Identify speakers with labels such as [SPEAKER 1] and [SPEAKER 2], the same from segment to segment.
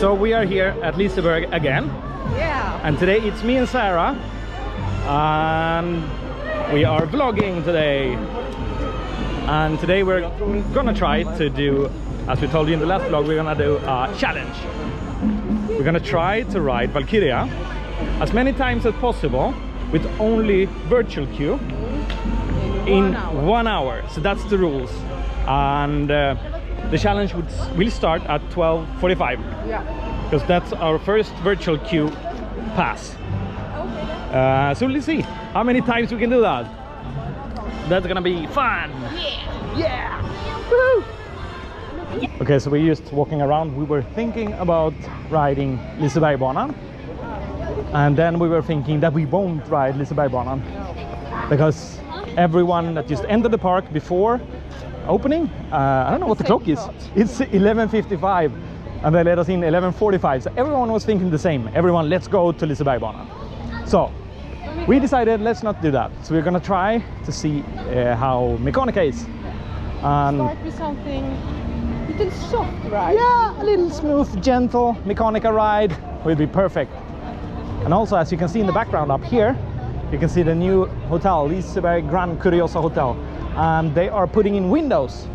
[SPEAKER 1] So we are here at Liseberg again.
[SPEAKER 2] Yeah.
[SPEAKER 1] And today it's me and Sarah. And we are vlogging today. And today we're gonna try to do, as we told you in the last vlog, we're gonna do a challenge. We're gonna try to ride Valkyria as many times as possible with only virtual queue in 1 hour. So that's the rules. And the challenge will start at 12:45.
[SPEAKER 2] Yeah.
[SPEAKER 1] Because that's our first virtual queue pass. So let's see how many times we can do that. That's gonna be fun. Yeah. Woohoo! Okay, so we're just walking around. We were thinking about riding Lisebergbanan, and then we were thinking that we won't ride Lisebergbanan because everyone that just entered the park before opening, I don't know what the clock is. It's 11:55 and they let us in 11:45. So everyone was thinking the same. Everyone, let's go to Lisebergbanan. So we decided let's not do that. So we're gonna try to see how Mechanica is. And
[SPEAKER 2] start with something little soft ride.
[SPEAKER 1] Yeah, a little smooth, gentle Mechanica ride will be perfect. And also, as you can see in the background up here, you can see the new hotel, Liseberg Grand Curiosa Hotel. And they are putting in windows.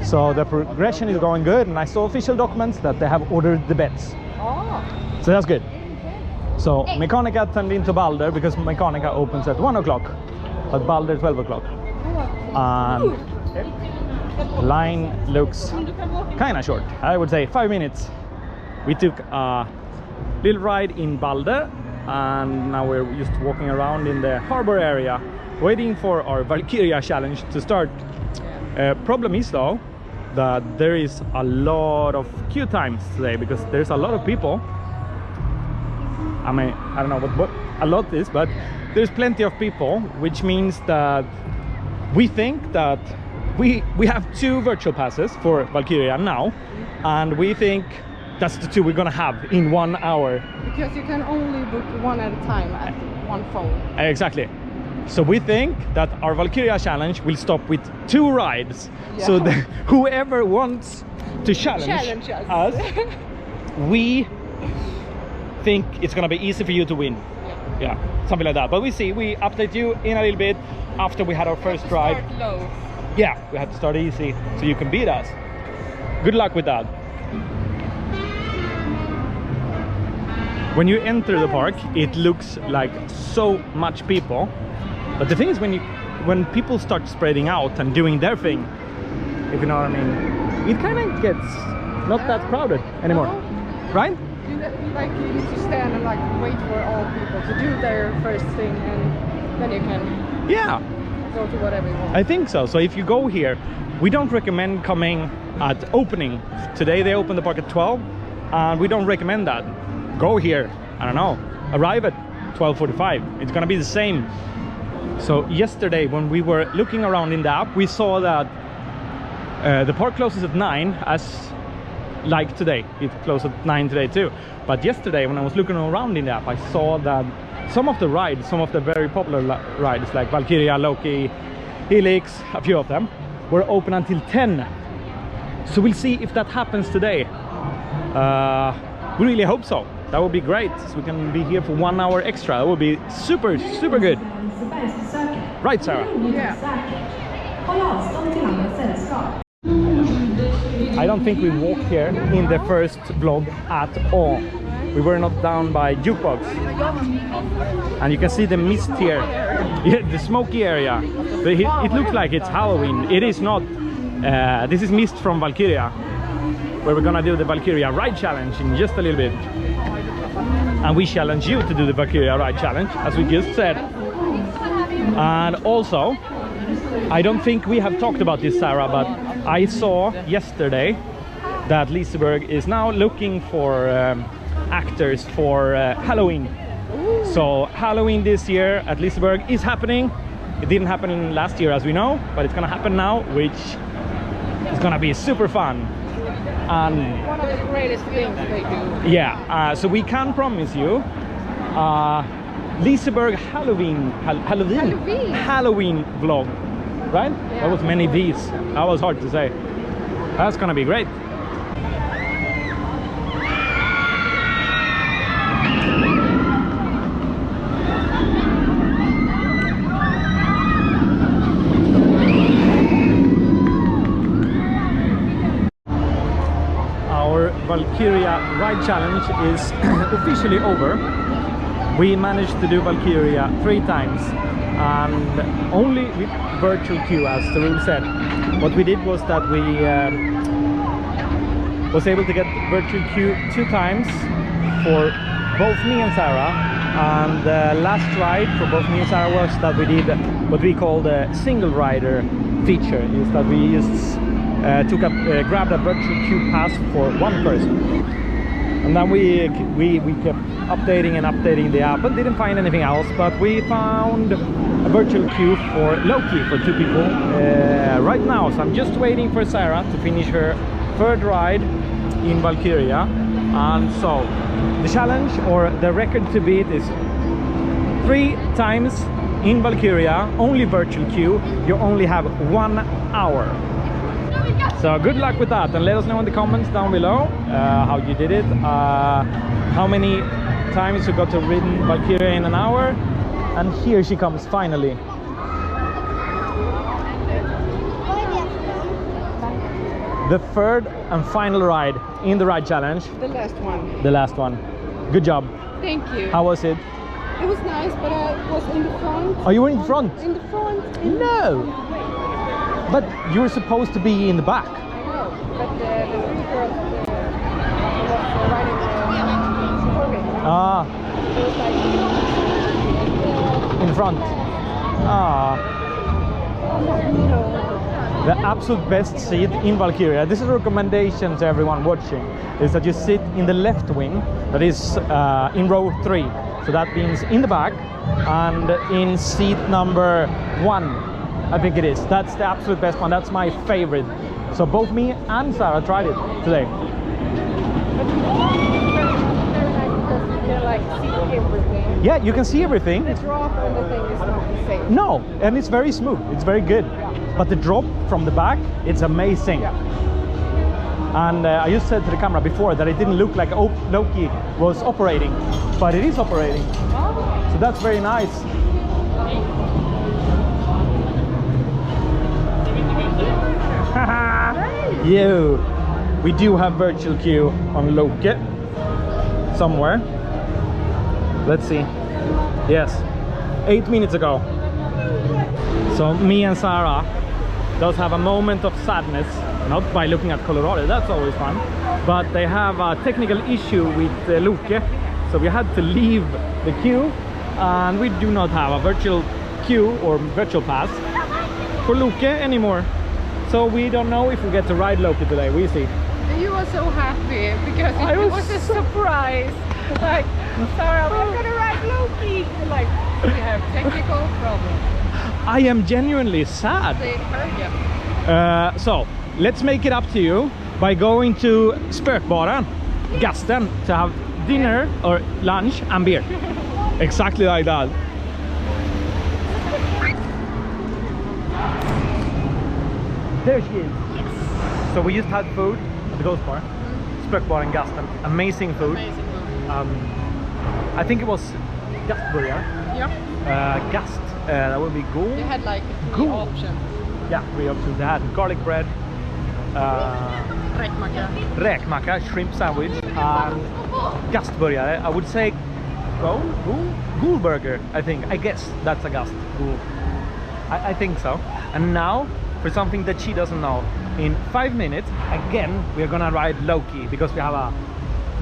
[SPEAKER 1] So the progression is going good, and I saw official documents that they have ordered the beds.
[SPEAKER 2] Oh.
[SPEAKER 1] So that's good. So Mechanica turned into Balder because Mechanica opens at 1 o'clock, but Balder 12 o'clock. And the line looks kind of short. I would say 5 minutes. We took a little ride in Balder, and now we're just walking around in the harbor area, waiting for our Valkyria challenge to start. Problem is though that there is a lot of queue times today because there's a lot of people. I mean, I don't know what a lot is, but there's plenty of people, which means that we think that we have 2 virtual passes for Valkyria now, and we think that's the 2 we're gonna have in 1 hour.
[SPEAKER 2] Because you can only book one at a time at one phone.
[SPEAKER 1] Exactly. So we think that our Valkyria challenge will stop with 2 rides. Yeah. So whoever wants to challenge us, we think it's gonna be easy for you to win. Yeah, something like that. But we see, we update you in a little bit after we had our first ride.
[SPEAKER 2] Start low.
[SPEAKER 1] Yeah, we have to start easy so you can beat us. Good luck with that. When you enter the park, it looks like so much people. But the thing is, when people start spreading out and doing their thing, if you know what I mean, it kind of gets not that crowded anymore, right?
[SPEAKER 2] You need to stand and wait for all people to do their first thing, and then you can go to whatever you want.
[SPEAKER 1] I think so. So if you go here, we don't recommend coming at opening. Today they open the park at 12, and we don't recommend that. Go here, I don't know, arrive at 12:45. It's gonna be the same. So yesterday when we were looking around in the app, we saw that the park closes at 9, as like today. It closed at 9 today too. But yesterday when I was looking around in the app, I saw that some of the rides, some of the very popular rides like Valkyria, Loki, Helix, a few of them, were open until 10. So we'll see if that happens today. We really hope so. That would be great. So we can be here for 1 hour extra. That would be super, super good. Right, Sarah?
[SPEAKER 2] Yeah.
[SPEAKER 1] I don't think we walked here in the first vlog at all. We were not down by jukebox. And you can see the mist here. Yeah, the smoky area. But it looks like it's Halloween. It is not. This is mist from Valkyria, where we're gonna do the Valkyria ride challenge in just a little bit. And we challenge you to do the Valkyria ride challenge, as we just said. And also, I don't think we have talked about this, Sarah, but I saw yesterday that Liseberg is now looking for actors for Halloween. So Halloween this year at Liseberg is happening. It didn't happen last year, as we know, but it's gonna happen now, which is gonna be super fun. And
[SPEAKER 2] one of the greatest things they do.
[SPEAKER 1] Yeah, so we can promise you Liseberg Halloween vlog, right? Yeah. That was many V's. That was hard to say. That's gonna be great. Valkyria ride challenge is officially over. We managed to do Valkyria 3 times and only with virtual queue, as the rule said. What we did was that we was able to get virtual queue 2 times for both me and Sarah, and the last ride for both me and Sarah was that we did what we call the single rider feature, is that we just grabbed a virtual queue pass for one person, and then we kept updating the app but didn't find anything else. But we found a virtual queue for Loki for 2 people right now, so I'm just waiting for Sarah to finish her 3rd ride in Valkyria. And so the challenge, or the record to beat, is 3 times in Valkyria, only virtual queue. You only have 1 hour. So good luck with that, and let us know in the comments down below how you did it, how many times you got to ride Valkyria in an hour. And here she comes finally. The 3rd and final ride in the ride challenge.
[SPEAKER 2] The last one.
[SPEAKER 1] The last one. Good job.
[SPEAKER 2] Thank you.
[SPEAKER 1] How was it?
[SPEAKER 2] It was nice, but I was in the front.
[SPEAKER 1] Oh, you were in front?
[SPEAKER 2] In the front.
[SPEAKER 1] No! But you were supposed to be in the back.
[SPEAKER 2] I know, but the 3 girls was riding before me.
[SPEAKER 1] Ah.
[SPEAKER 2] It was like
[SPEAKER 1] In front. Ah. The absolute best seat in Valkyria, this is a recommendation to everyone watching, is that you sit in the left wing, that is in row 3. So that means in the back, and in seat number 1, I think it is. That's the absolute best one. That's my favorite. So both me and Sarah tried it today.
[SPEAKER 2] Like see everything.
[SPEAKER 1] Yeah, you can see everything.
[SPEAKER 2] The drop on the thing is not the same.
[SPEAKER 1] No, and it's very smooth. It's very good. But the drop from the back, it's amazing.
[SPEAKER 2] Yeah.
[SPEAKER 1] And I just said to the camera before that it didn't look like Loki was operating, but it is operating.
[SPEAKER 2] Oh.
[SPEAKER 1] So that's very nice. Yo, we do have virtual queue on Loki somewhere. Let's see. Yes, 8 minutes ago. So me and Sarah does have a moment of sadness, not by looking at Colorado, that's always fun, but they have a technical issue with Loki, so we had to leave the queue, and we do not have a virtual queue or virtual pass for Loki anymore. So we don't know if we get to ride Loki today. We see.
[SPEAKER 2] You were so happy because it was a surprise. Like, Sarah, we're gonna ride Loki. Like, we have technical problems.
[SPEAKER 1] I am genuinely sad. So let's make it up to you by going to Spökbaren, Gasten, to have dinner or lunch and beer. Exactly like that. There she is. Yes. So we just had food at the Ghost Bar, Spökbaren, Gasten. Amazing food.
[SPEAKER 2] Amazing food.
[SPEAKER 1] I think it was Gastburger.
[SPEAKER 2] Yeah.
[SPEAKER 1] Gast. That would be good.
[SPEAKER 2] They had like 3 options.
[SPEAKER 1] Yeah, 3 options. They had garlic bread, räkmacka, shrimp sandwich, and Gastburgare. I would say Ghoul burger. I guess that's a Gast. Ghoul. I think so. And now for something that she doesn't know, in 5 minutes again we're gonna ride Loki, because we have a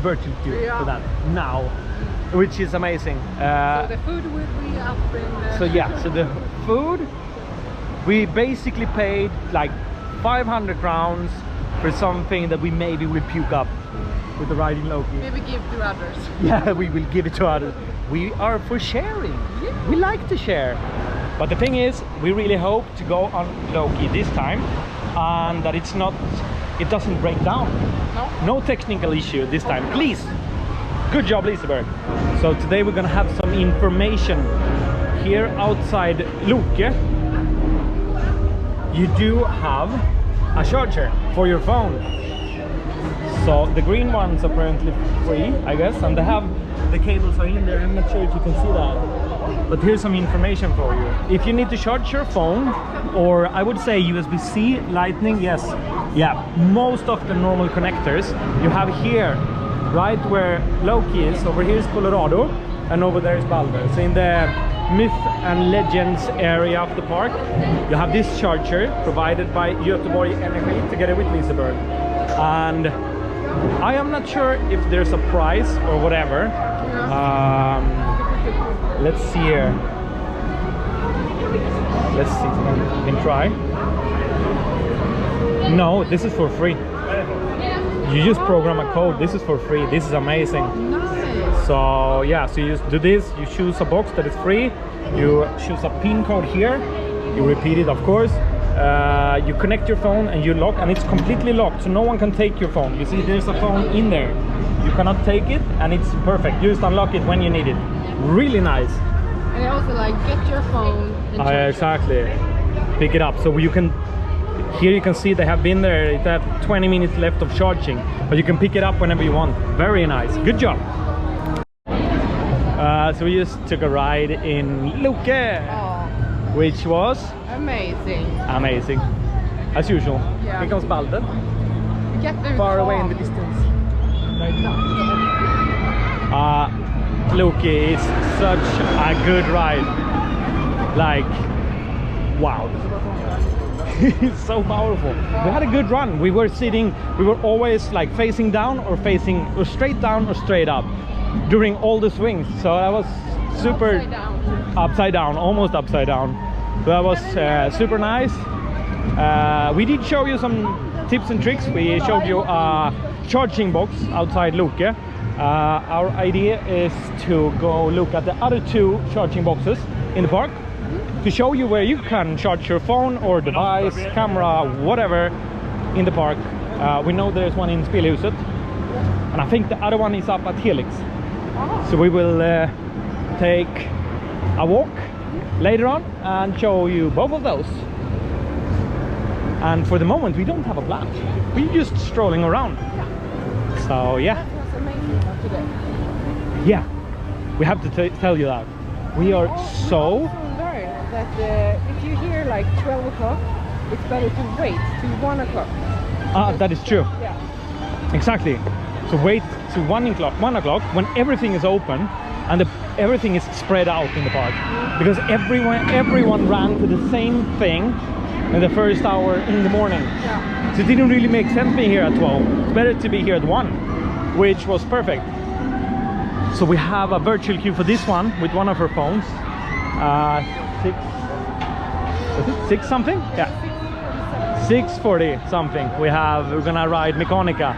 [SPEAKER 1] virtual queue for that now, which is amazing.
[SPEAKER 2] So the food will be up in
[SPEAKER 1] so yeah, so the food, we basically paid like 500 crowns for something that we maybe will puke up with the riding Loki.
[SPEAKER 2] Maybe give to others.
[SPEAKER 1] Yeah, we will give it to others. We are for sharing. Yeah. We like to share. But the thing is, we really hope to go on Loki this time, and that it doesn't break down. No technical issue this time, please. Good job, Liseberg. So today we're gonna have some information here outside Loki. You do have a charger for your phone. So the green one's apparently free, I guess, and they have the cables are in there. I'm not sure if you can see that, but here's some information for you. If you need to charge your phone, or I would say USB-C, Lightning, yes, yeah, most of the normal connectors you have here right where Loki is. Over here is Colorado, and over there is Balder. So in the myth and legends area of the park, you have this charger provided by Göteborg Energy together with Liseberg. And I am not sure if there's a price or whatever. Let's see here. Let's see if we can try. No, this is for free. You just program a code. This is for free. This is amazing.
[SPEAKER 2] Nice.
[SPEAKER 1] So yeah, so you just do this. You choose a box that is free. You choose a pin code here. You repeat it, of course. You connect your phone and you lock, and it's completely locked, so no one can take your phone. You see, there's a phone in there. You cannot take it, and it's perfect. You just unlock it when you need it. Really nice.
[SPEAKER 2] And also like get your phone and charge
[SPEAKER 1] exactly. Pick it up. So you can. Here you can see they have been there. They have 20 minutes left of charging, but you can pick it up whenever you want. Very nice. Good job. So we just took a ride in Luke, which was
[SPEAKER 2] amazing.
[SPEAKER 1] Amazing, as usual.
[SPEAKER 2] Yeah.
[SPEAKER 1] Here comes Balder.
[SPEAKER 2] Get the
[SPEAKER 1] Far away in the distance. Luke is such a good ride. Like, wow. It's so powerful. We had a good run. We were sitting, we were always like facing down or facing or straight down or straight up during all the swings. So that was super upside down, almost upside down. So that was super nice. We did show you some tips and tricks. We showed you a charging box outside Luke. Our idea is to go look at the other two charging boxes in the park, to show you where you can charge your phone or device, camera, whatever in the park. We know there's one in Spelhuset, and I think the other one is up at Helix. So we will take a walk later on and show you both of those. And for the moment we don't have a plan. We're just strolling around. So yeah.
[SPEAKER 2] That was amazing today.
[SPEAKER 1] Yeah, we have to tell you that. We are so...
[SPEAKER 2] that if you hear like 12 o'clock, it's better to wait till 1 o'clock.
[SPEAKER 1] That is true.
[SPEAKER 2] Yeah.
[SPEAKER 1] Exactly. So wait to 1 o'clock when everything is open and everything is spread out in the park. Because everyone ran to the same thing in the first hour in the morning.
[SPEAKER 2] Yeah.
[SPEAKER 1] So it didn't really make sense being here at 12. It's better to be here at 1, which was perfect. So we have a virtual queue for this one with one of her phones. 6 something? Yeah, 6:40 something. We're gonna ride Mechanica.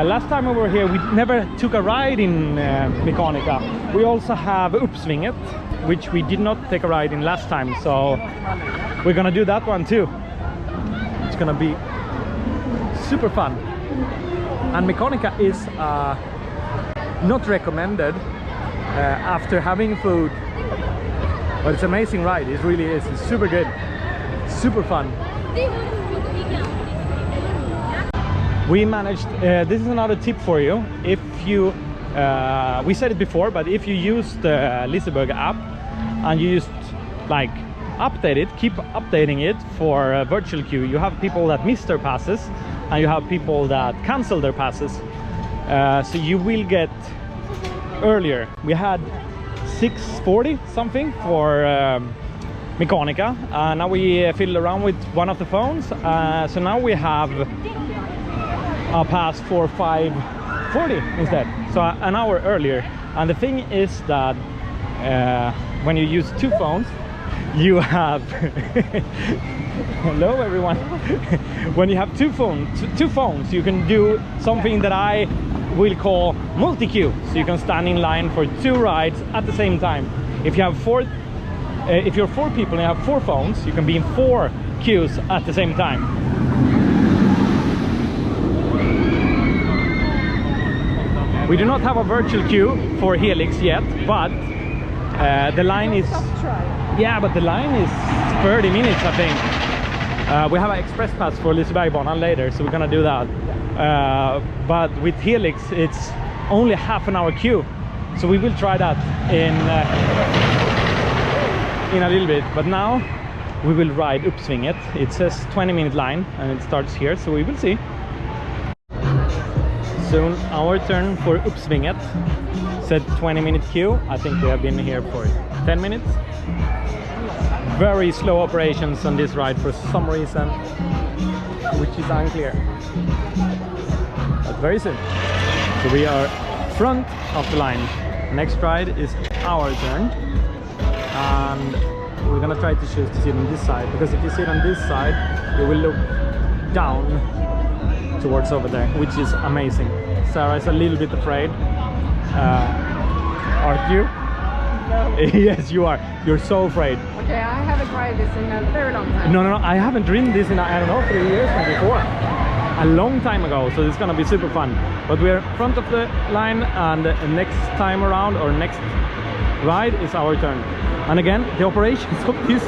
[SPEAKER 1] Last time we were here we never took a ride in Mechanica. We also have Uppsvinget, which we did not take a ride in last time, so we're gonna do that one too. It's gonna be super fun. And Mechanica is not recommended after having food. But it's an amazing ride, it really is. It's super good, super fun. We managed, this is another tip for you. If you, we said it before, but if you use the Liseberg app and you just like update it, keep updating it for virtual queue, you have people that miss their passes and you have people that cancel their passes. So you will get earlier. We had 6:40 something for Mechanica. Now we fiddle around with one of the phones. So now we have a pass for 5:40 instead. So an hour earlier. And the thing is that when you use two phones, you have hello everyone. When you have two phones, you can do something that I will call multi-queue. So you can stand in line for 2 rides at the same time. If you have if you're 4 people and you have 4 phones, you can be in 4 queues at the same time. We do not have a virtual queue for Helix yet, but the line is... Yeah, but the line is 30 minutes, I think. We have an express pass for Liseberg later, so we're gonna do that. But with Helix, it's only half an hour queue, so we will try that in a little bit. But now we will ride Uppsvinget. It says 20-minute line, and it starts here, so we will see. soon our turn for uppsvinget. Said 20-minute queue. I think we have been here for 10 minutes. Very slow operations on this ride for some reason, which is unclear. But very soon. So we are front of the line. Next ride is our turn. And we're gonna try to choose to sit on this side, because if you sit on this side, you will look down towards over there, which is amazing. Sarah is a little bit afraid. Aren't you? No. Yes, you are. You're so afraid.
[SPEAKER 2] Okay, I haven't tried this in a very long time.
[SPEAKER 1] No, I haven't ridden this in, I don't know, 3 years from before. A long time ago, so it's gonna be super fun. But we're front of the line, and next time around, or next ride, is our turn. And again, the operations of this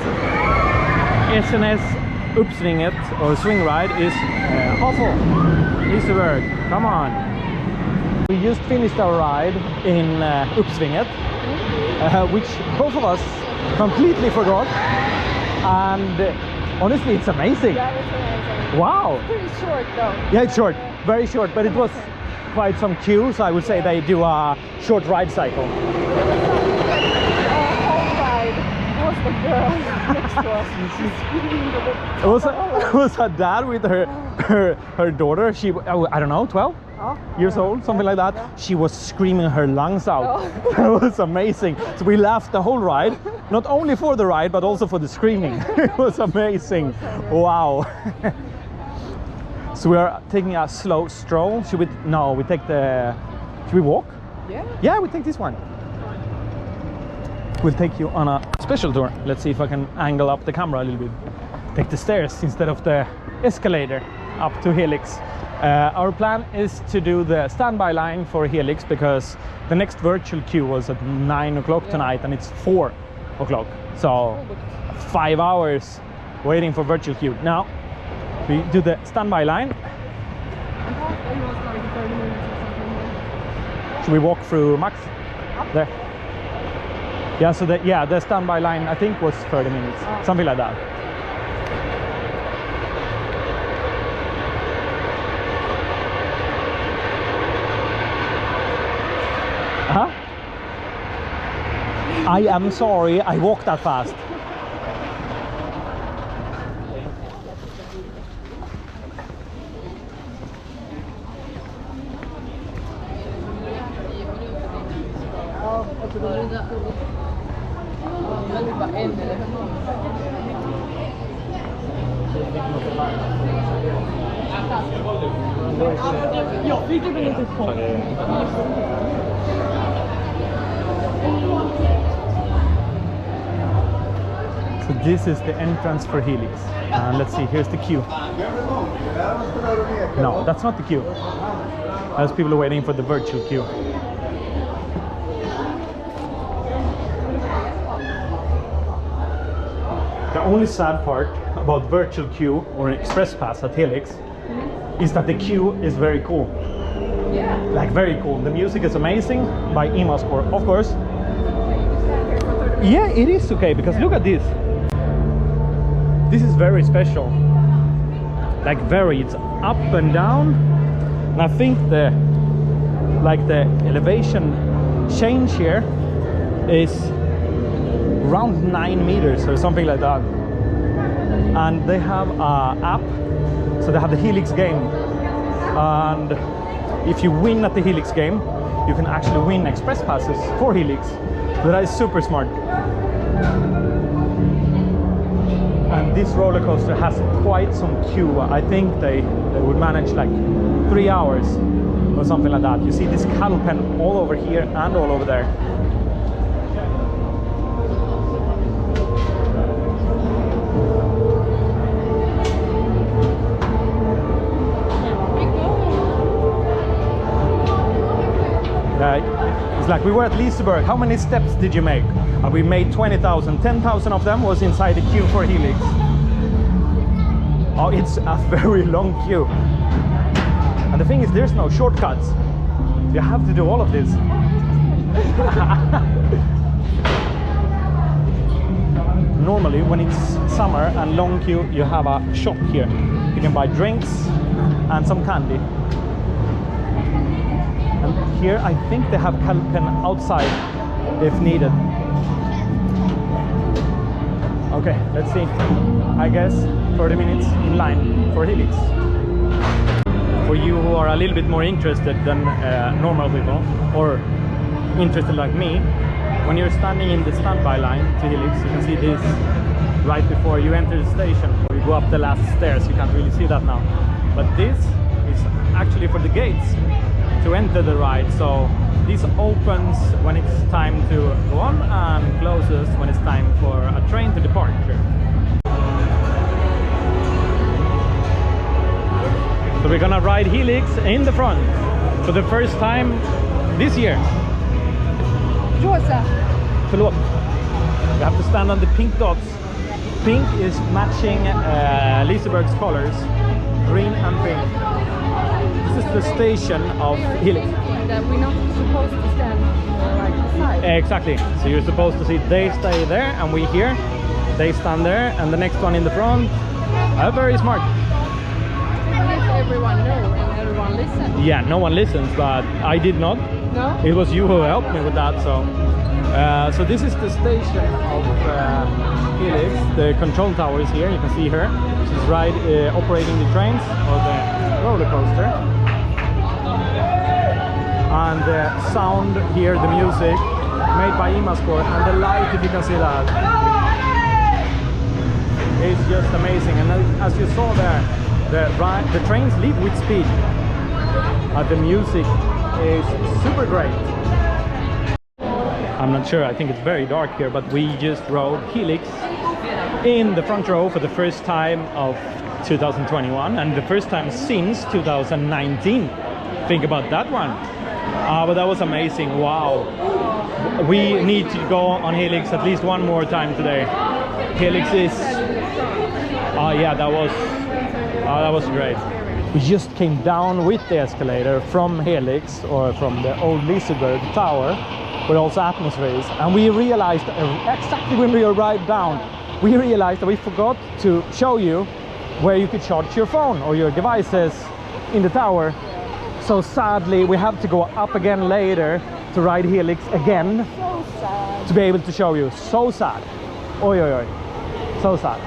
[SPEAKER 1] SNS uppsvinget or swing ride is awful. Liseberg, come on. We just finished our ride in uppsvinget, which both of us completely forgot. And honestly, it's amazing.
[SPEAKER 2] Yeah, it's amazing.
[SPEAKER 1] Wow.
[SPEAKER 2] It's pretty short though.
[SPEAKER 1] Yeah, it's short, very short, but it was quite some queue, so I would say they do a short ride cycle. The girl next to us, she's screaming it was her dad with her daughter. She, I don't know, 12 years old, something like that. She was screaming her lungs out. That was amazing. So we laughed the whole ride, not only for the ride but also for the screaming. It was amazing. Wow. So we are taking a slow stroll. Should we? No, we take the. Should we walk? Yeah, we take this one. We'll take you on a special tour. Let's see if I can angle up the camera a little bit. Take the stairs instead of the escalator up to Helix. Our plan is to do the standby line for Helix, because the next virtual queue was at 9 o'clock tonight, and it's 4 o'clock. So 5 hours waiting for virtual queue. Now we do the standby line. Should we walk through Max? There. Yeah, so the standby line I think was 30 minutes, something like that. I am sorry, I walked that fast. So this is the entrance for Helix. Let's see, here's the queue. No, that's not the queue. There's people waiting for the virtual queue. The only sad part about virtual queue or an express pass at Helix is that the queue is very cool.
[SPEAKER 2] Yeah.
[SPEAKER 1] Like very cool. The music is amazing by Emascore, of course. Yeah, it is okay, because look at this. This is very special. Like very, it's up and down. And I think the elevation change here is around 9 meters or something like that. And they have an app, so they have the Helix game, and if you win at the Helix game, you can actually win express passes for Helix. So that is super smart. And this roller coaster has quite some queue. I think they would manage like 3 hours or something like that. You see this cattle pen all over here and all over there. It's like we were at Liseberg. How many steps did you make? We made 20,000. 10,000 of them was inside the queue for Helix. Oh, it's a very long queue. And the thing is, there's no shortcuts. You have to do all of this. Normally, when it's summer and long queue, you have a shop here. You can buy drinks and some candy. here I think they have Pen outside if needed. Okay, let's see. I guess 30 minutes in line for Helix. For you who are a little bit more interested than normal people, or interested like me, when you're standing in the standby line to Helix, you can see this right before you enter the station, or you go up the last stairs. You can't really see that now, but this is actually for the gates to enter the ride. So this opens when it's time to go on and closes when it's time for a train to departure. So we're gonna ride Helix in the front for the first time this year. Förlåt. We have to stand on the pink dots. Pink is matching Liseberg's colors, green and pink. This is the station of Helix.
[SPEAKER 2] That we're not supposed to stand like beside.
[SPEAKER 1] Exactly. So you're supposed to see they stay there and we here. They stand there and the next one in the front. Very smart.
[SPEAKER 2] Everyone knows and everyone listens.
[SPEAKER 1] Yeah, no one listens, but I did not.
[SPEAKER 2] No?
[SPEAKER 1] It was you who helped me with that. So this is the station of Helix. The control tower is here. You can see her. She's operating the trains or the roller coaster. And the sound here, the music made by Imascore, and the light, if you can see that, is just amazing. And as you saw there, the trains leave with speed. The music is super great. I'm not sure, I think it's very dark here, but we just rode Helix in the front row for the first time of 2021 and the first time since 2019. Think about that one. But that was amazing. Wow. We need to go on Helix at least one more time today. Helix is... yeah, that was great. We just came down with the escalator from Helix, or from the old Liseberg tower, where also atmosphere is, and we realized exactly when we arrived down, we realized that we forgot to show you where you could charge your phone or your devices in the tower. So sadly we have to go up again later to ride Helix again.
[SPEAKER 2] So sad.
[SPEAKER 1] To be able to show you. So sad. Oi, oi, oi. So sad.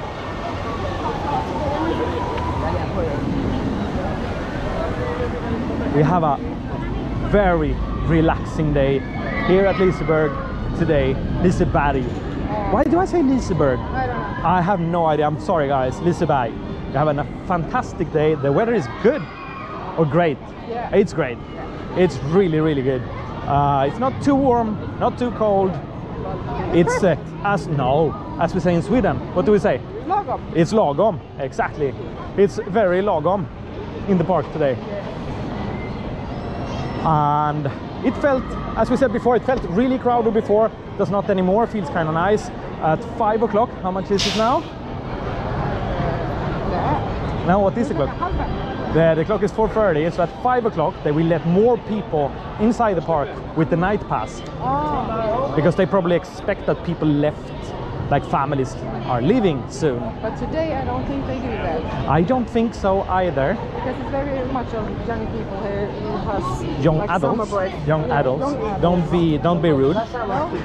[SPEAKER 1] We have a very relaxing day here at Liseberg today. Liseberg. Why do I say Liseberg?
[SPEAKER 2] I don't know.
[SPEAKER 1] I have no idea. I'm sorry guys. Liseberg. We're having a fantastic day. The weather is good or great.
[SPEAKER 2] Yeah.
[SPEAKER 1] It's great. It's really, really good. It's not too warm, not too cold. It's as we say in Sweden. What do we say?
[SPEAKER 2] Lagom.
[SPEAKER 1] It's lagom. Exactly. It's very lagom in the park today. And it felt, as we said before, it felt really crowded before. Does not anymore. Feels kind of nice. At 5 o'clock, how much is it now? Now what is the clock? The clock is 4:30, so at 5 o'clock they will let more people inside the park with the night pass.
[SPEAKER 2] Oh.
[SPEAKER 1] Because they probably expect that people left, like families are leaving soon.
[SPEAKER 2] But today I don't think they do that.
[SPEAKER 1] I don't think so either.
[SPEAKER 2] Because it's very much of young people here who has
[SPEAKER 1] Young
[SPEAKER 2] like
[SPEAKER 1] adults.
[SPEAKER 2] summer break.
[SPEAKER 1] Young
[SPEAKER 2] Yeah,
[SPEAKER 1] adults.
[SPEAKER 2] young adults.
[SPEAKER 1] Don't be rude.
[SPEAKER 2] No,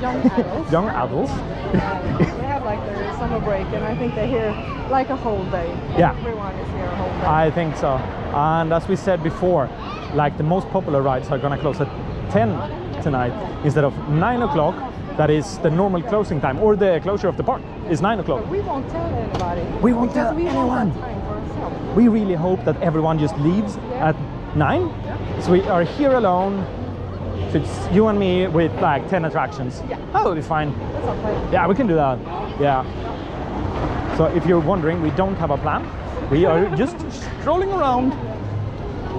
[SPEAKER 2] young adults.
[SPEAKER 1] Young adults.
[SPEAKER 2] They have like their summer break, and I think they're here like a whole day.
[SPEAKER 1] Yeah.
[SPEAKER 2] Everyone is here a whole day.
[SPEAKER 1] I think so. And as we said before, like the most popular rides are gonna close at 10 tonight instead of 9 o'clock. That is the normal closing time, or the closure of the park is 9 o'clock.
[SPEAKER 2] But we won't tell anybody.
[SPEAKER 1] We won't
[SPEAKER 2] because
[SPEAKER 1] tell
[SPEAKER 2] we
[SPEAKER 1] anyone.
[SPEAKER 2] Want that time for ourselves.
[SPEAKER 1] We really hope that everyone just leaves at 9.
[SPEAKER 2] Yeah.
[SPEAKER 1] So we are here alone. So it's you and me with like 10 attractions.
[SPEAKER 2] Yeah.
[SPEAKER 1] That will be fine.
[SPEAKER 2] That's okay.
[SPEAKER 1] Yeah, we can do that. Yeah. So if you're wondering, we don't have a plan. We are just strolling around,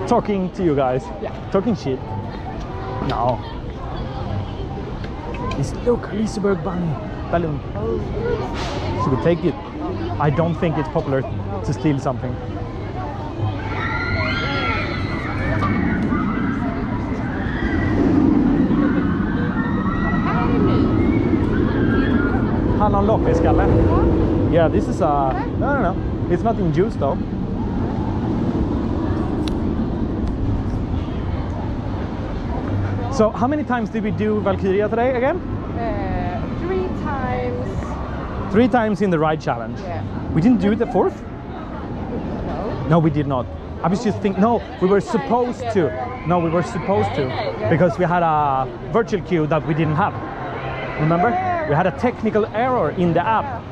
[SPEAKER 1] talking to you guys.
[SPEAKER 2] Yeah.
[SPEAKER 1] Talking shit. No. Look, Liseberg balloon. Should we take it? I don't think it's popular to steal something. Hallonloppeskalle. Yeah, this is a... No. It's not in juice though. So how many times did we do Valkyria today again?
[SPEAKER 2] 3 times.
[SPEAKER 1] 3 times in the ride challenge.
[SPEAKER 2] Yeah.
[SPEAKER 1] We didn't do the 4th?
[SPEAKER 2] No.
[SPEAKER 1] No, we did not. I was just thinking, no, we were supposed to. No, we were supposed to, because we had a virtual queue that we didn't have. Remember? We had a technical error in the app.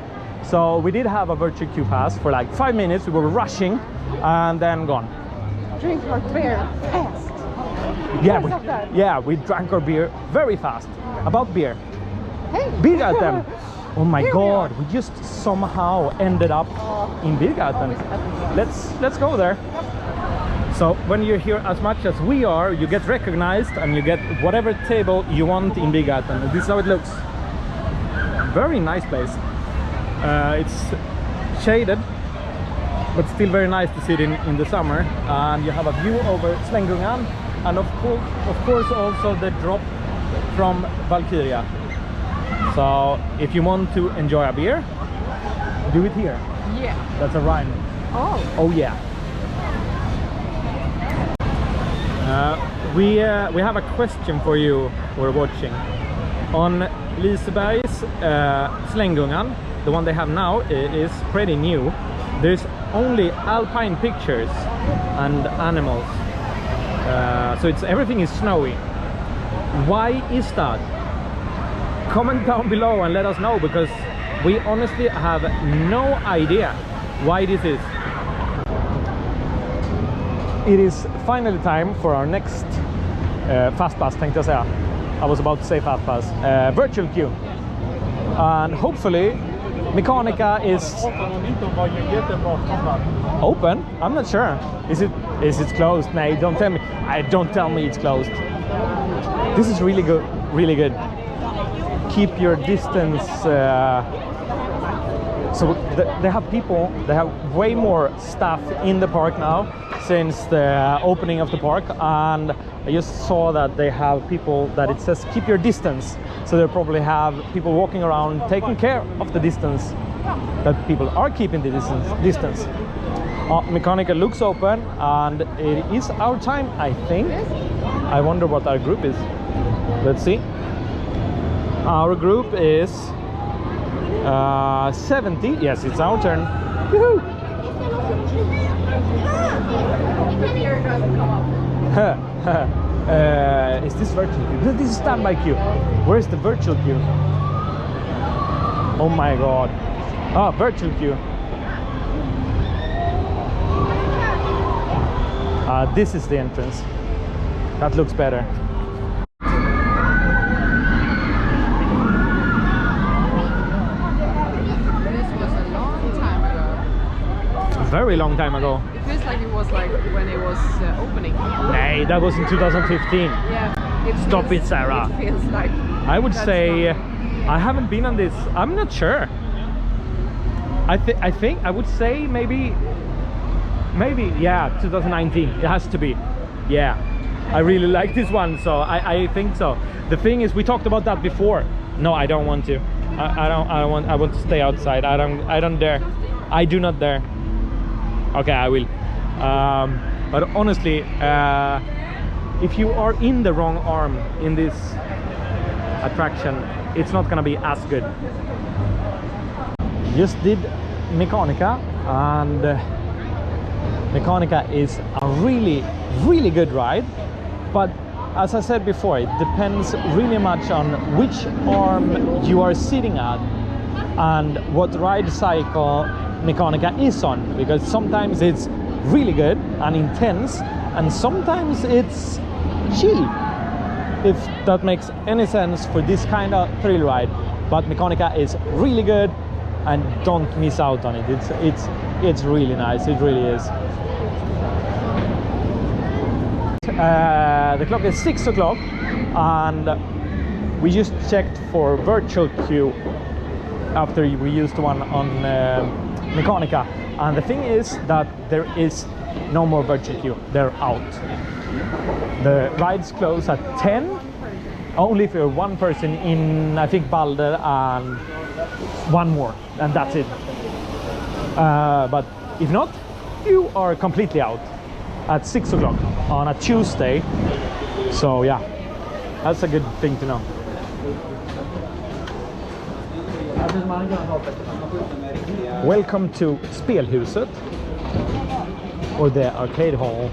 [SPEAKER 1] So we did have a virtual queue pass for like 5 minutes. We were rushing and then gone.
[SPEAKER 2] Drink our beer fast.
[SPEAKER 1] Yeah, we drank our beer very fast. About beer.
[SPEAKER 2] Hey.
[SPEAKER 1] Biergarten. Oh my God, we just somehow ended up in Biergarten. Let's go there. So when you're here as much as we are, you get recognized and you get whatever table you want in Biergarten. This is how it looks. Very nice place. It's shaded, but still very nice to sit in the summer. And you have a view over Slänggungan, and of course also the drop from Valkyria. So if you want to enjoy a beer, do it here.
[SPEAKER 2] Yeah.
[SPEAKER 1] That's a rhyme. Oh yeah. We have a question for you who are watching. On Liseberg's Slänggungan, the one they have now is pretty new. There's only alpine pictures and animals. So everything is snowy. Why is that? Comment down below and let us know, because we honestly have no idea why this is. It is finally time for our next fast pass, tänkte jag säga. I was about to say fast pass. Virtual queue. And hopefully Mechanica is open. I'm not sure. Is it closed? No, don't tell me. Don't tell me it's closed. This is really good. Really good. Keep your distance. So they have people. They have way more staff in the park now since the opening of the park, and I just saw that they have people that it says keep your distance. So they probably have people walking around taking care of the distance, that people are keeping the distance. Mechanica looks open, and it is our time, I think. I wonder what our group is. Let's see. Our group is 70. Yes, it's our turn. Woohoo! Is this virtual queue? This is standby queue. Where is the virtual queue? Oh my God. Ah, virtual queue. This is the entrance. That looks better. Very long time ago.
[SPEAKER 2] It feels like it was like when it was opening.
[SPEAKER 1] Nay, that was in 2015.
[SPEAKER 2] Yeah.
[SPEAKER 1] Stop it, Sarah.
[SPEAKER 2] It feels like.
[SPEAKER 1] I would say I haven't been on this. I'm not sure. I think I would say maybe yeah, 2019. It has to be. Yeah. I really like this one, so I think so. The thing is, we talked about that before. No, I don't want to. I want to stay outside. I don't dare. I do not dare. Okay, I will. But honestly, if you are in the wrong arm in this attraction, it's not gonna be as good. Just did Mechanica, and Mechanica is a really good ride. But as I said before, it depends really much on which arm you are sitting at and what ride cycle Mechanica is on, because sometimes it's really good and intense, and sometimes it's chill, if that makes any sense for this kind of thrill ride. But Mechanica is really good, and don't miss out on it. It's really nice. It really is. The clock is 6 o'clock, and we just checked for virtual queue after we used one on Mechanica, and the thing is that there is no more virtual queue. They're out. The rides close at 10, only if you're one person in, I think, Balder and one more, and that's it. But if not, you are completely out at 6 o'clock on a Tuesday. So yeah, That's a good thing to know. Welcome to Spelhuset, or the arcade hall.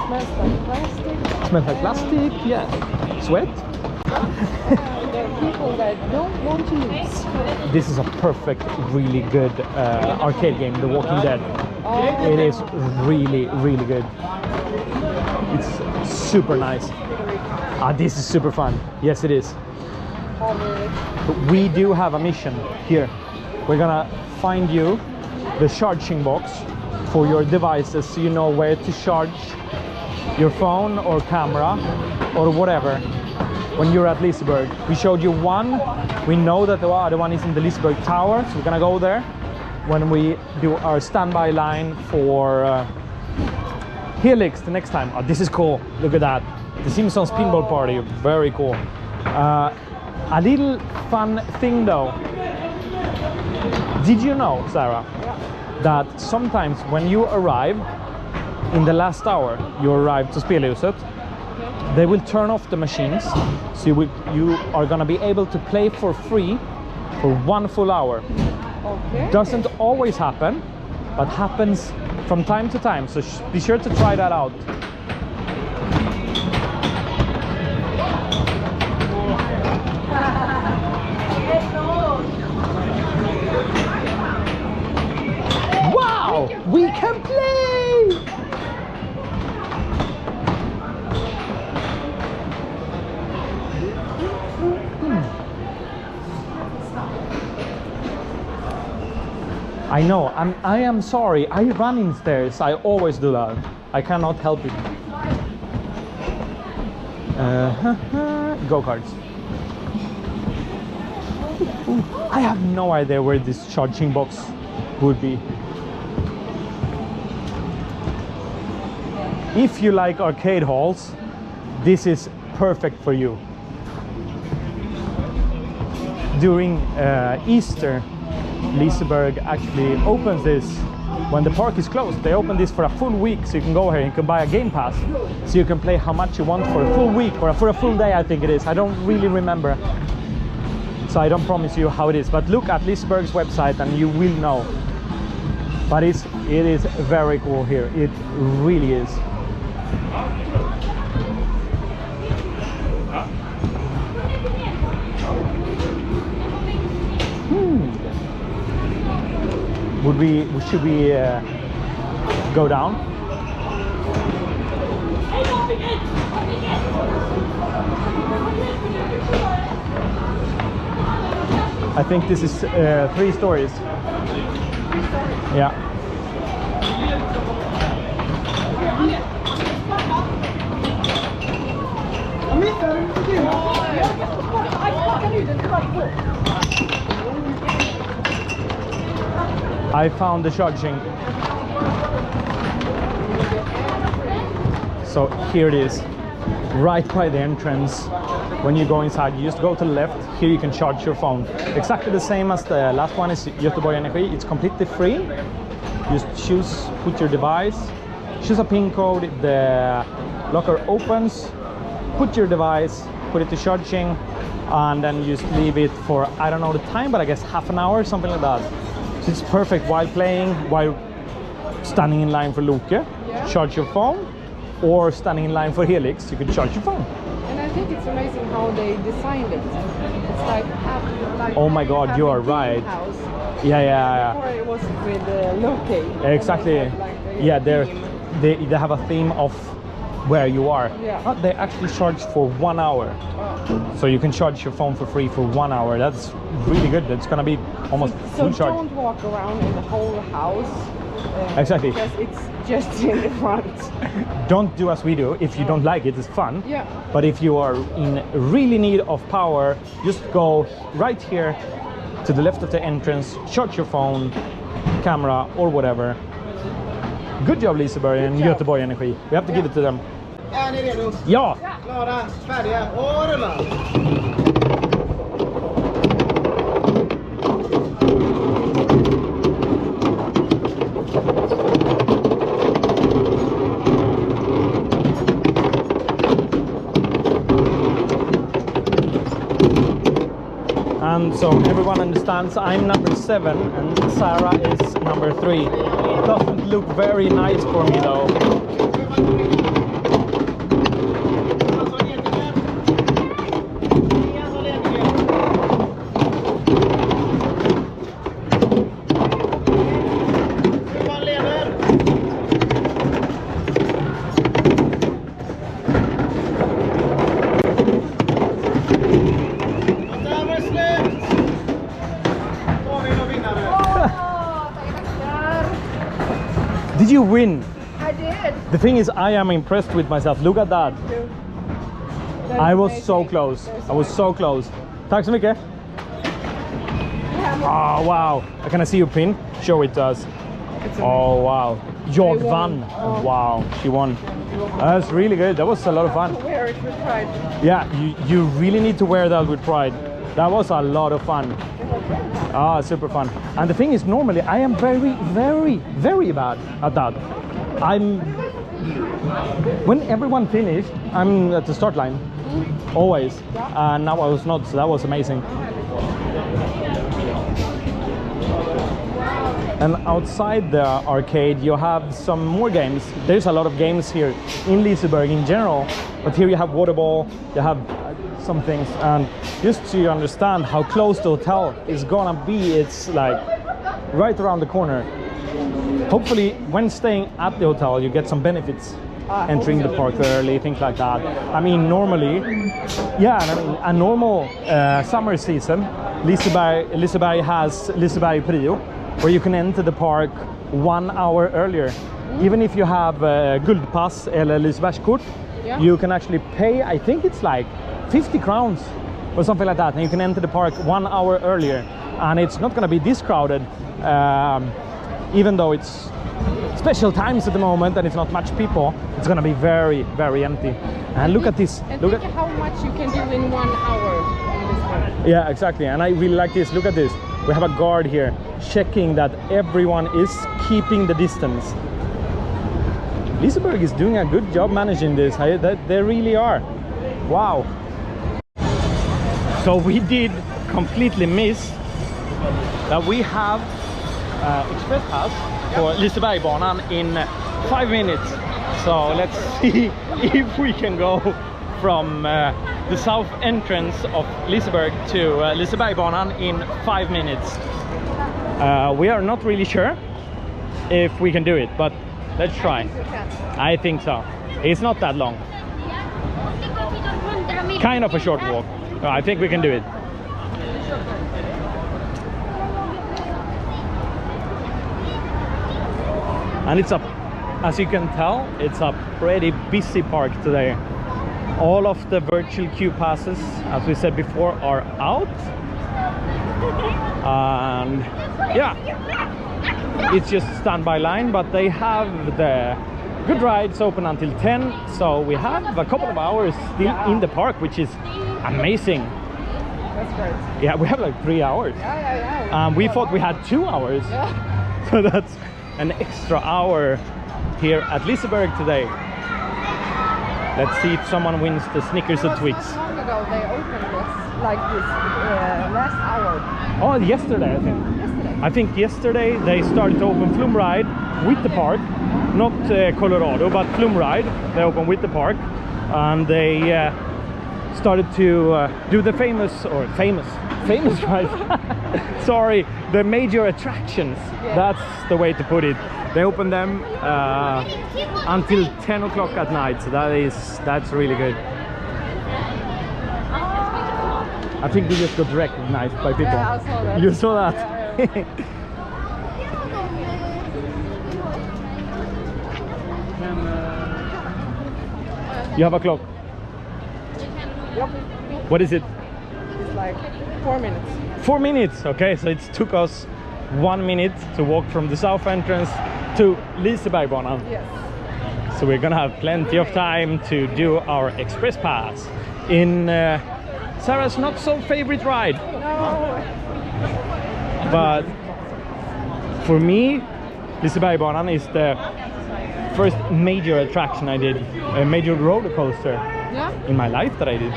[SPEAKER 2] Smells like plastic.
[SPEAKER 1] Smells like plastic, yeah. Sweat.
[SPEAKER 2] There are people that don't want to lose.
[SPEAKER 1] This is a perfect, really good arcade game, The Walking Dead.
[SPEAKER 2] Oh,
[SPEAKER 1] It is really, really good. It's super nice. This is super fun. Yes, it is. But we do have a mission here. We're gonna find you the charging box for your devices, so you know where to charge your phone or camera or whatever when you're at Liseberg. We showed you one. We know that the other one is in the Liseberg Tower, so we're gonna go there when we do our standby line for Helix the next time. Oh, this is cool. Look at that. The Simpsons pinball party. Very cool. A little fun thing though. Did you know, Sarah, that sometimes when you arrive in the last hour, you arrive to Spelhuset, they will turn off the machines, so you are gonna be able to play for free for 1 full hour.
[SPEAKER 2] okay.
[SPEAKER 1] Doesn't always happen, but happens from time to time, so be sure to try that out. Wow, we can play! I know, I am sorry, I run in stairs, I always do that. I cannot help it. Go-karts. I have no idea where this charging box would be. If you like arcade halls, this is perfect for you. During Easter, Liseberg actually opens this when the park is closed. They open this for a full week, so you can go here and you can buy a game pass, so you can play how much you want for a full week or for a full day. I think it is. I don't really remember, so I don't promise you how it is, but look at Liseberg's website and you will know. But it is very cool here. It really is. Should we go down? I think this is 3 stories. Yeah. I found the charging. So here it is, right by the entrance. When you go inside, you just go to the left. Here you can charge your phone. Exactly the same as the last one is Göteborg Energi. It's completely free. Just choose, put your device, choose a PIN code. The locker opens. Put your device, put it to charging, and then you just leave it for, I don't know the time, but I guess half an hour, something like that. So it's perfect while playing, while standing in line for Loke, charge your phone, or standing in line for Helix, you can charge your phone.
[SPEAKER 2] And I think it's amazing how they designed it. It's like,
[SPEAKER 1] oh my God, you are right.
[SPEAKER 2] House.
[SPEAKER 1] Yeah.
[SPEAKER 2] Before it was with Loke.
[SPEAKER 1] Exactly. Yeah, they have a theme of where you are.
[SPEAKER 2] Yeah.
[SPEAKER 1] They actually charge for 1 hour. So you can charge your phone for free for 1 hour. That's really good. It's gonna be almost full charge.
[SPEAKER 2] So don't walk around in the whole house.
[SPEAKER 1] Exactly.
[SPEAKER 2] Because it's just in the front.
[SPEAKER 1] Don't do as we do. If you don't like it, it's fun.
[SPEAKER 2] Yeah.
[SPEAKER 1] But if you are in really need of power, just go right here to the left of the entrance, charge your phone, camera, or whatever. Good job, Liseberg and Göteborg Energi. We have to give it to them.
[SPEAKER 3] Är ni redo?
[SPEAKER 1] Ja!
[SPEAKER 3] Klara, färdiga och rulla!
[SPEAKER 1] And so everyone understands I'm number 7 and Sarah is number 3. It doesn't look very nice for me though. Did you win?
[SPEAKER 2] I did.
[SPEAKER 1] The thing is, I am impressed with myself. Look at that. I was so close. I was so close. Tack så mycket. Oh wow. Can I see your pin? Show it to us. Oh wow. Jag vann.
[SPEAKER 2] Oh.
[SPEAKER 1] Wow. She won. That's really good. That was a lot of fun.
[SPEAKER 2] Wear it with pride.
[SPEAKER 1] Yeah, you really need to wear that with pride. That was a lot of fun. Ah, super fun. And the thing is, normally I am very bad at that. When everyone finished, I'm at the start line. Always. And now I was not, so that was amazing. And outside the arcade you have some more games. There's a lot of games here in Liseberg in general, but here you have water ball, you have some things. And just so you understand how close the hotel is gonna be, it's like right around the corner. Hopefully when staying at the hotel you get some benefits, entering the park early, things like that. I mean normally, yeah, I mean, a normal summer season, Liseberg has Liseberg Prio, where you can enter the park 1 hour earlier. Even if you have Guldpass eller Lisebergskort, you can actually pay, I think it's like 50 crowns or something like that, and you can enter the park 1 hour earlier. And it's not going to be this crowded, even though it's special times at the moment and it's not much people. It's going to be very empty. And look at this.
[SPEAKER 2] And
[SPEAKER 1] look
[SPEAKER 2] think at how much you can do in 1 hour in this park.
[SPEAKER 1] Yeah, exactly. And I really like this. Look at this. We have a guard here checking that everyone is keeping the distance. Liseberg is doing a good job managing this. They really are. Wow. So we did completely miss that we have express pass for Lisebergbanan in 5 minutes. So let's see if we can go from the south entrance of Liseberg to Lisebergbanan in 5 minutes. We are not really sure if we can do it, but let's try. I think so. It's not that long. Kind of a short walk. I think we can do it. And it's as you can tell, it's a pretty busy park today. All of the virtual queue passes, as we said before, are out. And yeah, it's just standby line, but they have the good rides open until 10, so we have a couple of hours still in the park, which is amazing.
[SPEAKER 2] That's great.
[SPEAKER 1] Yeah, we have like 3 hours. We thought we had 2 hours. So that's an extra hour here at Liseberg today. Let's see if someone wins the Snickers or Twix.
[SPEAKER 2] How long ago they opened this, like this, last hour?
[SPEAKER 1] Oh, yesterday I think. I think yesterday they started to open Flume Ride with the park. Not Colorado, but Flume Ride. They opened with the park. And they started to do the famous ride. Sorry, the major attractions. That's the way to put it. They open them until 10 o'clock at night, so that's really good. I think we just got recognized by people.
[SPEAKER 2] Yeah, I saw that.
[SPEAKER 1] You saw that?
[SPEAKER 2] Yeah.
[SPEAKER 1] You have a clock.
[SPEAKER 2] Yep.
[SPEAKER 1] What is it?
[SPEAKER 2] It's like 4 minutes.
[SPEAKER 1] 4 minutes. Okay, so it took us 1 minute to walk from the south entrance to Lisebergbanan.
[SPEAKER 2] Yes.
[SPEAKER 1] So we're gonna have plenty of time to do our express pass in Sarah's not so favorite ride.
[SPEAKER 2] No.
[SPEAKER 1] But for me, Lisebergbanan is the first major attraction I did, a major roller coaster in my life that I did.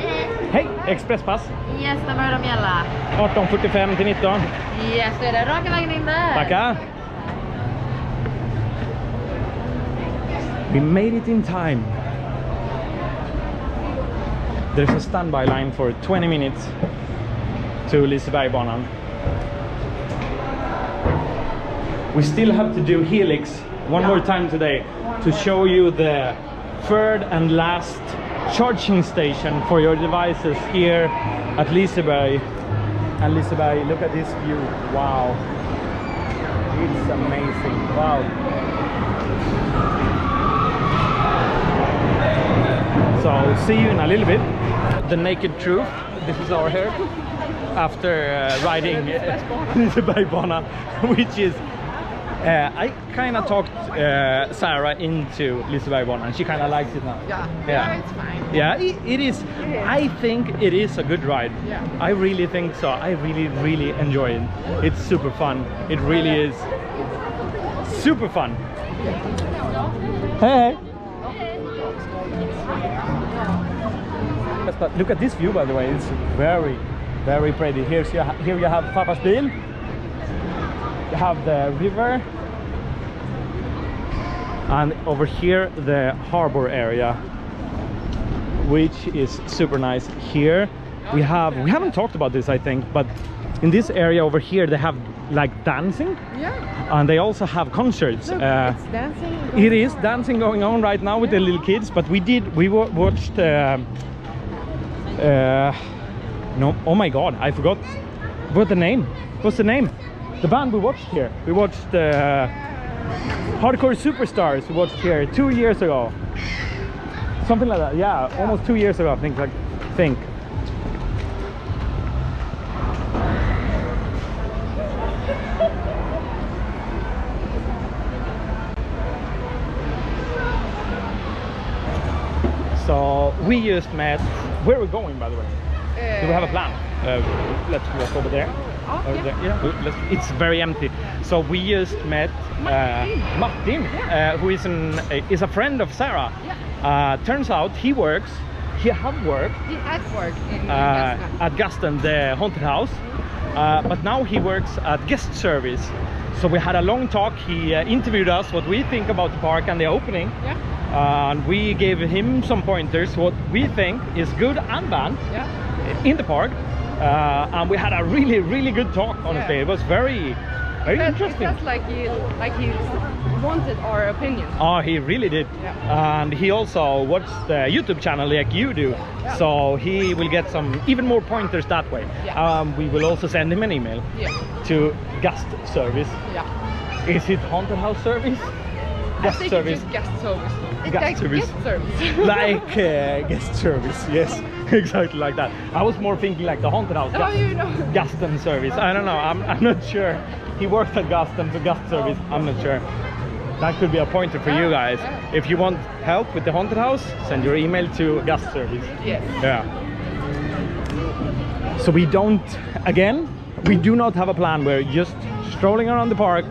[SPEAKER 1] Hej, expresspass.
[SPEAKER 4] Yes, där börjar de gälla.
[SPEAKER 1] 18:45 till 19.
[SPEAKER 4] Yes, det är det. Raka vägen in där.
[SPEAKER 1] Tackar. We made it in time. There's a standby line for 20 minutes to Lisebergbanan. We still have to do Helix one more time today to show you the third and last charging station for your devices here at Liseberg. And Liseberg, look at this view. Wow, it's amazing. Wow. So see you in a little bit. The naked truth. This is our hair after riding Lisebergbana, which is I kind of talked Sarah into Lisebergbana, and she kind of likes it now.
[SPEAKER 2] Yeah, it's fine.
[SPEAKER 1] Yeah, it is. I think it is a good ride.
[SPEAKER 2] Yeah.
[SPEAKER 1] I really think so. I really enjoy it. It's super fun. It really is super fun. Hey. But look at this view, by the way. It's very pretty. Here you have Papa's bil. You have the river, and over here the harbor area, which is super nice. Here we haven't talked about this, I think, but in this area over here they have like dancing.
[SPEAKER 2] Yeah.
[SPEAKER 1] And they also have concerts.
[SPEAKER 2] Look, it's dancing.
[SPEAKER 1] It is dancing going on right now with the little kids, but we watched no, oh my god, I forgot what the name. What's the name? The band we watched here. We watched Hardcore Superstars. We watched here 2 years ago. Something like that. Yeah, almost 2 years ago, I think. So we just met. Where are we going, by the way? Do we have a plan? Let's walk over there. Over there. Yeah, it's very empty. So we just met Martin, who is a friend of Sarah.
[SPEAKER 2] Yeah.
[SPEAKER 1] Turns out he has worked
[SPEAKER 2] in
[SPEAKER 1] at Gaston, the haunted house, but now he works at guest service. So we had a long talk. He interviewed us what we think about the park and the opening.
[SPEAKER 2] Yeah.
[SPEAKER 1] And we gave him some pointers what we think is good and bad in the park, and we had a really good talk. Honestly, it was very interesting.
[SPEAKER 2] It felt like he wanted our opinion.
[SPEAKER 1] Oh, he really did. And he also watched the YouTube channel like you do, so he will get some even more pointers that way. We will also send him an email to guest service. Is it haunted house service? Guest service.
[SPEAKER 2] It's just guest service. It's
[SPEAKER 1] Guest
[SPEAKER 2] like
[SPEAKER 1] service.
[SPEAKER 2] guest service.
[SPEAKER 1] Like guest service, yes, exactly like that. I was more thinking like the haunted house. Gaston service. I don't know. I'm not sure. He worked at Gaston, so guest service. I'm not sure. That could be a pointer for you guys. If you want help with the haunted house, send your email to guest service.
[SPEAKER 2] Yes.
[SPEAKER 1] Yeah. So we do not have a plan. We're just strolling around the park,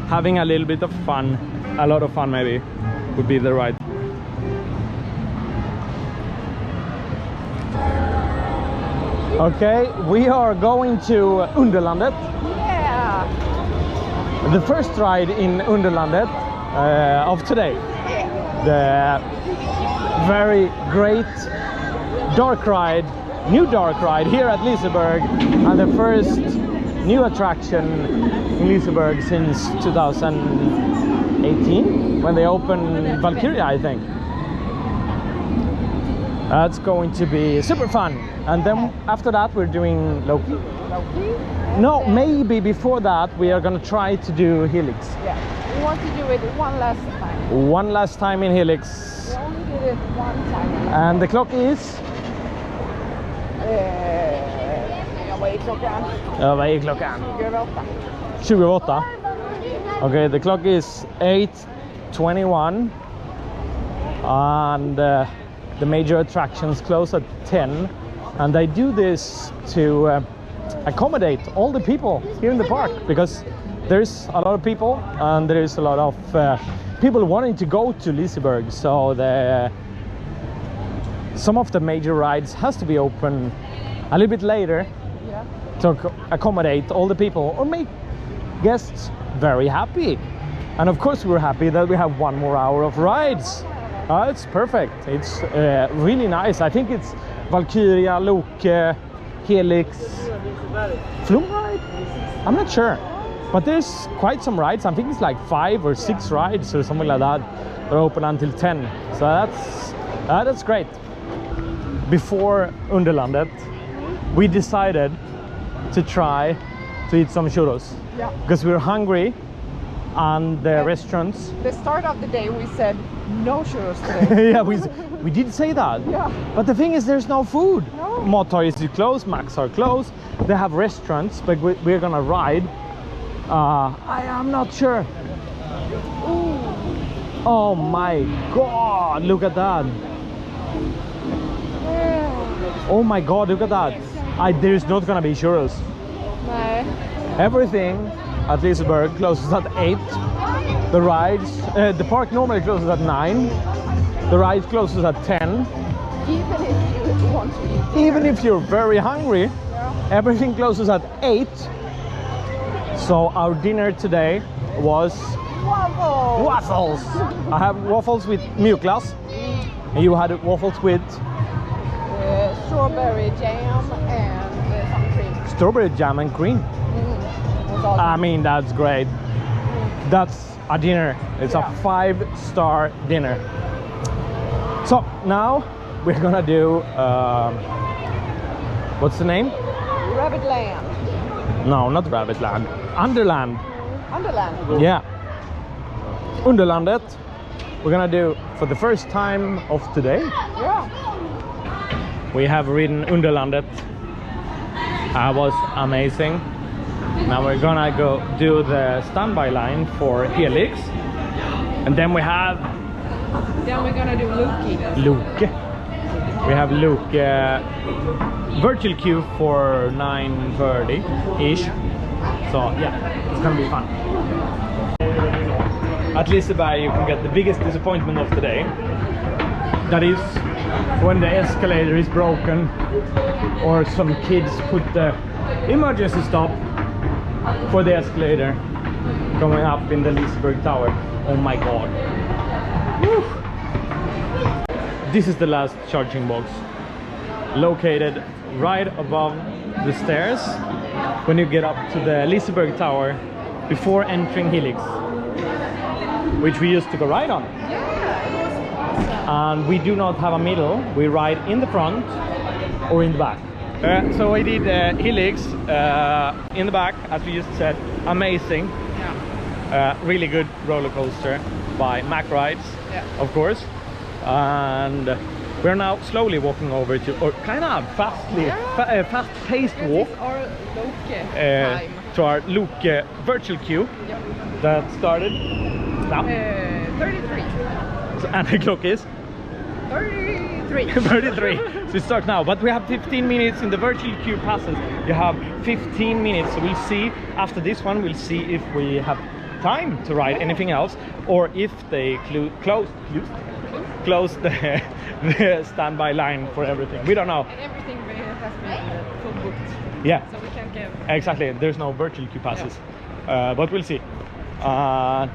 [SPEAKER 1] having a little bit of fun. A lot of fun maybe would be the right. Okay, we are going to Underlandet.
[SPEAKER 2] Yeah.
[SPEAKER 1] The first ride in Underlandet of today. The very great new dark ride here at Liseberg, and the first new attraction in Liseberg since 2018 when they opened Valkyria, I think. That's going to be super fun. And then after that we're doing Loki. No, maybe before that we are gonna try to do Helix.
[SPEAKER 2] Yeah, we want to do it one last time.
[SPEAKER 1] One last time in Helix.
[SPEAKER 2] We only did it one time.
[SPEAKER 1] And the clock is?
[SPEAKER 2] Vad är klockan?
[SPEAKER 1] Ja, vad är klockan?
[SPEAKER 2] 28.
[SPEAKER 1] 28. Okay, the clock is 8:21. And the major attractions close at 10. And they do this to accommodate all the people here in the park, because there's a lot of people and there is a lot of people wanting to go to Liseberg, so some of the major rides has to be open a little bit later to accommodate all the people or make guests very happy. And of course we're happy that we have 1 more hour of rides. It's perfect. It's really nice. I think it's Valkyria, Loke, Helix, Flume ride? I'm not sure. But there's quite some rides. I think it's like 5 or 6 rides or something like that. They're open until 10. So that's great. Before Underlandet, we decided to try to eat some churros.
[SPEAKER 2] Yeah.
[SPEAKER 1] Because we were hungry and the restaurants.
[SPEAKER 2] The start of the day we said no churros today.
[SPEAKER 1] Yeah, we did say that.
[SPEAKER 2] Yeah.
[SPEAKER 1] But the thing is, there's no food.
[SPEAKER 2] No.
[SPEAKER 1] Motor is closed, Max are closed. They have restaurants, but we're gonna ride. I'm not sure.
[SPEAKER 2] Ooh.
[SPEAKER 1] Oh my god, look at that. Oh my god, look at that. There's not gonna be churros.
[SPEAKER 2] No.
[SPEAKER 1] Everything at Liseberg closes at 8. The rides, the park normally closes at 9. The ride closes at 10.
[SPEAKER 2] Even if you want to eat.
[SPEAKER 1] Even if you're very hungry, everything closes at 8. So our dinner today was
[SPEAKER 2] Waffles.
[SPEAKER 1] waffles. I have waffles with mjukglass. And you had waffles with
[SPEAKER 2] Strawberry jam and some cream.
[SPEAKER 1] strawberry jam and cream.
[SPEAKER 2] Was awesome.
[SPEAKER 1] I mean, that's great. That's a dinner. It's a 5-star dinner. So now we're gonna do what's the name?
[SPEAKER 2] Rabbit Land.
[SPEAKER 1] No, not Rabbit Land. Underland.
[SPEAKER 2] Underland.
[SPEAKER 1] Yeah. Underlandet. We're gonna do for the first time of today.
[SPEAKER 2] Yeah.
[SPEAKER 1] We have ridden Underlandet. Was amazing. Now we're gonna go do the standby line for Helix. And then we have
[SPEAKER 2] Then we're gonna do
[SPEAKER 1] Loke. We have Loke virtual queue for 9:30-ish. So yeah, it's gonna be fun. At Liseberg you can get the biggest disappointment of the day. That is when the escalator is broken or some kids put the emergency stop for the escalator going up in the Liseberg Tower. Oh my god. Woo. This is the last charging box, located right above the stairs when you get up to the Liseberg Tower before entering Helix, which we used to go ride on. And we do not have a middle. We ride in the front or in the back. So I did Helix in the back, as we just said. Amazing. Really good roller coaster by Mac Rides, of course. And we're now slowly walking over to, or kind of fast-paced walk to our Loke virtual queue that started now.
[SPEAKER 2] 33.
[SPEAKER 1] And the clock is
[SPEAKER 2] 33.
[SPEAKER 1] 33. So we start now, but we have 15 minutes in the virtual queue passes. You have 15 minutes, so we'll see after this one. We'll see if we have time to ride anything else, or if they close the standby line for everything. We don't know.
[SPEAKER 2] And everything has been full booked.
[SPEAKER 1] Yeah.
[SPEAKER 2] So we can't get.
[SPEAKER 1] Exactly. There's no virtual queue passes, but we'll see. And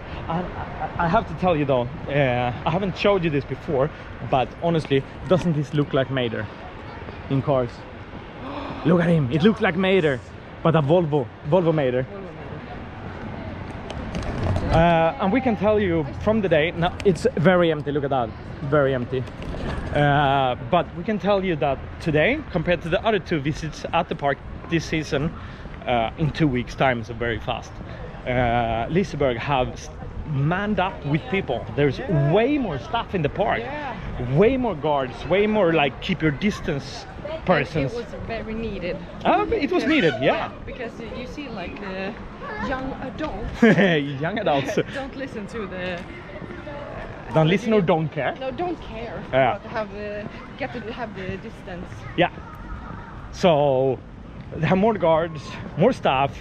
[SPEAKER 1] I have to tell you though, I haven't showed you this before, but honestly, doesn't this look like Mater in cars? Look at him, it looks like Mater, but a Volvo Mater. And we can tell you from the day, now it's very empty, look at that, very empty. But we can tell you that today, compared to the other 2 visits at the park this season, in 2 weeks time, so very fast. Liseberg have manned up with people. There's way more staff in the park, way more guards, way more like keep your distance persons.
[SPEAKER 2] It was very needed.
[SPEAKER 1] It was needed, yeah.
[SPEAKER 2] Because you see like the young adults.
[SPEAKER 1] Young adults.
[SPEAKER 2] Don't listen to the.
[SPEAKER 1] Don't listen or don't care.
[SPEAKER 2] No, don't care.
[SPEAKER 1] Yeah.
[SPEAKER 2] But get to have the distance.
[SPEAKER 1] Yeah. So they have more guards, more staff.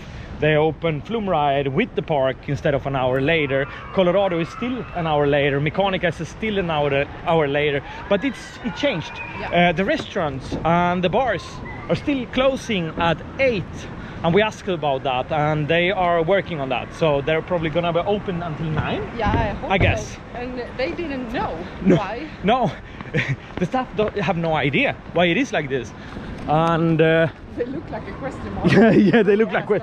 [SPEAKER 1] they opened Flumride with the park instead of an hour later. Colorado is still an hour later. Mechanicas is still an hour later. But it changed.
[SPEAKER 2] Yeah.
[SPEAKER 1] The restaurants and the bars are still closing at 8. And we asked about that, and they are working on that. So they're probably gonna be open until 9.
[SPEAKER 2] Yeah, I
[SPEAKER 1] guess.
[SPEAKER 2] so. And they didn't know
[SPEAKER 1] No,
[SPEAKER 2] why.
[SPEAKER 1] no, the staff don't have no idea why it is like this. And
[SPEAKER 2] They look like a question mark.
[SPEAKER 1] yeah, they look like
[SPEAKER 2] I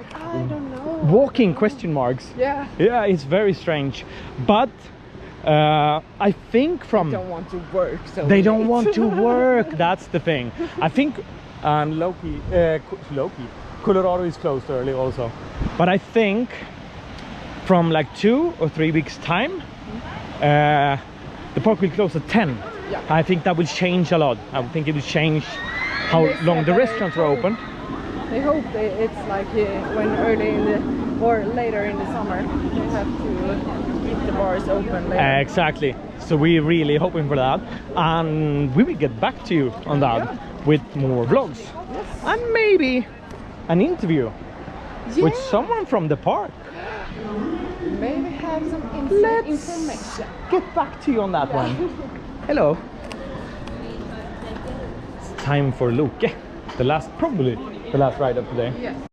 [SPEAKER 2] don't know.
[SPEAKER 1] walking question marks.
[SPEAKER 2] Yeah.
[SPEAKER 1] Yeah, it's very strange. But I think from
[SPEAKER 2] Don't want to work, so
[SPEAKER 1] they don't
[SPEAKER 2] late.
[SPEAKER 1] want to work. That's the thing. I think Colorado is closed early also. But I think from like 2 or 3 weeks time, the park will close at 10.
[SPEAKER 2] Yeah.
[SPEAKER 1] I think that will change a lot. I think it will change how
[SPEAKER 2] They
[SPEAKER 1] long
[SPEAKER 2] said
[SPEAKER 1] the
[SPEAKER 2] that
[SPEAKER 1] restaurants are open.
[SPEAKER 2] They hope it's like when early in the or later in the summer they have to keep the bars open later.
[SPEAKER 1] Exactly. So we're really hoping for that, and we will get back to you on that with more vlogs.
[SPEAKER 2] Yes.
[SPEAKER 1] And maybe an interview with someone from the park.
[SPEAKER 2] Maybe have some
[SPEAKER 1] Let's
[SPEAKER 2] information.
[SPEAKER 1] get back to you on that one. Hello. It's time for Loke. Probably the last ride of today.
[SPEAKER 2] Yes.